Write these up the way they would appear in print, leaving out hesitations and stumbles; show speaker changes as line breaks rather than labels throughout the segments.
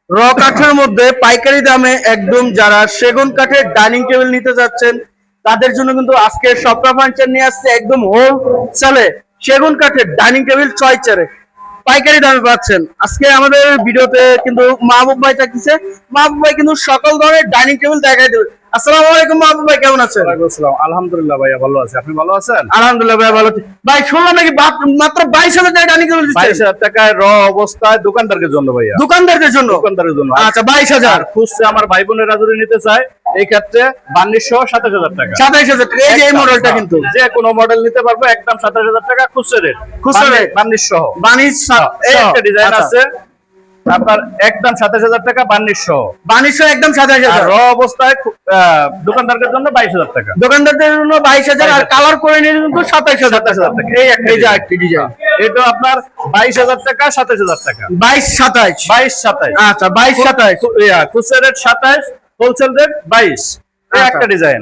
র কাঠের মধ্যে পাইকারি দামে একদম যারা সেগুন কাঠের ডাইনিং টেবিল নিতে যাচ্ছেন তাদের জন্য কিন্তু আজকে স্বপ্না ফার্নিচার নিয়ে আসছে একদম হোলসেলে সেগুন কাঠের ডাইনিং টেবিল 6 চেয়ারে পাইকারি দামে পাচ্ছেন। আজকে আমাদের ভিডিওতে কিন্তু মাহবুব ভাই থাকতেছে। মাহবুব ভাই কিন্তু সকল ধরনের ডাইনিং টেবিল দেখাই দেবে। আসসালামু আলাইকুম মাহবুব ভাই, কেমন আছেন?
ওয়ালাইকুম আসসালাম। আলহামদুলিল্লাহ ভাইয়া ভালো আছি, আপনি ভালো আছেন?
আলহামদুলিল্লাহ ভাই ভালো আছি। ভাই শুনলাম নাকি মাত্র 22,000 টাকা ডাইনিং টেবিল দিচ্ছেন?
22,000 টাকায় র অবস্থায় দোকানদারদের জন্য ভাইয়া।
দোকানদারদের জন্য?
দোকানদারের জন্য।
আচ্ছা 22,000।
খুচরা আমার ভাই বোনেরা যদি নিতে চায় এই ক্ষেত্রে 22,000 টাকা।
27,000 টাকা। এই যে এই মডেলটা কিন্তু
যে কোনো মডেল নিতে পারবো, একদম 27,000 টাকা খুচরা রেট।
খুচরা রেট
বার্নিশ সহ।
বানিশ
এই একটা ডিজাইন আছে আপনার একদম 27,000 টাকা বার্নিশ সহ।
বানিশ একদম 27,000।
র অবস্থায় দোকানদারদের জন্য 22,000 টাকা।
দোকানদারদের জন্য 22,000 আর কালার করে নিলে কিন্তু 27,000 টাকা।
টাকা। এই যে একটা ডিজাইন। এটা আপনার 22,000 টাকা 27,000 টাকা।
22-27।
22-27।
আচ্ছা 22-27।
খুচরা রেট 27, হোলসেল রেট 22। এই একটা ডিজাইন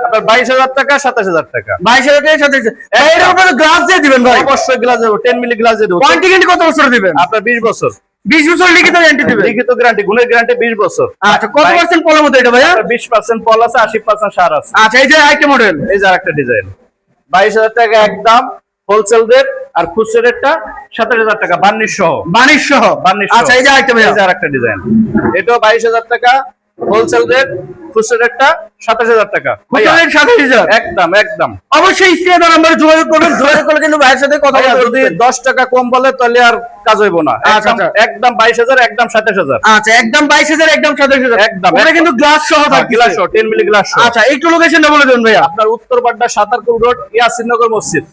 আপনার 22,000 টাকা 27,000 টাকা।
22,000 টাকা 27,000। এর উপরে গ্লাস দিয়ে দিবেন ভাই?
অবশ্যই গ্লাস দেবো, 10 মিলি গ্লাস দিয়ে দেবো।
ওয়ারেন্টি গ্যারান্টি কত বছর দিবেন?
আপনার 20 বছর।
20 বছর লিখিত গ্যারান্টি দিবেন?
লিখিত গ্যারান্টি, গুণের গ্যারান্টি 20 বছর।
আচ্ছা কত পার্সেন্ট পলের মধ্যে এটা ভাইয়া?
20% পল আছে, 80% সার আছে।
আচ্ছা এই যে আরেকটা মডেল।
এই যে আরেকটা ডিজাইন 22,000 টাকা একদম হোলসেল রেট, আর খুচরা রেটটা 27,000 টাকা বার্নিশ সহ।
বানিশ সহ।
বার্নিশ সহ।
আচ্ছা এই যে আরেকটা ভাইয়া।
এই যে আরেকটা ডিজাইন, এটাও 22,000 টাকা হোলসেল রেট, খুচরা রেটটা 27,000 টাকা।
খুচরা রেট 27,000।
একদম একদম।
অবশ্যই স্ক্রিনে নাম্বারে যোগাযোগ করবেন। যোগাযোগ করলে কিন্তু ভাইয়ের সাথে কথা বলতে
যদি 10 টাকা কম বলে তাহলে আর কাজ হইব না।
আচ্ছা, আচ্ছা।
একদম 22,000, একদম 27,000।
আচ্ছা একদম 22,000, একদম 27,000।
একদম।
ওটা কিন্তু গ্লাস সহ থাকবে।
গ্লাস সহ, 10 মিলি গ্লাস সহ।
আচ্ছা একটু লোকেশনটা বলে দেন ভাইয়া।
আপনার উত্তর বাড্ডা সাতারকুল রোড, ইয়াসিননগর মসজিদ।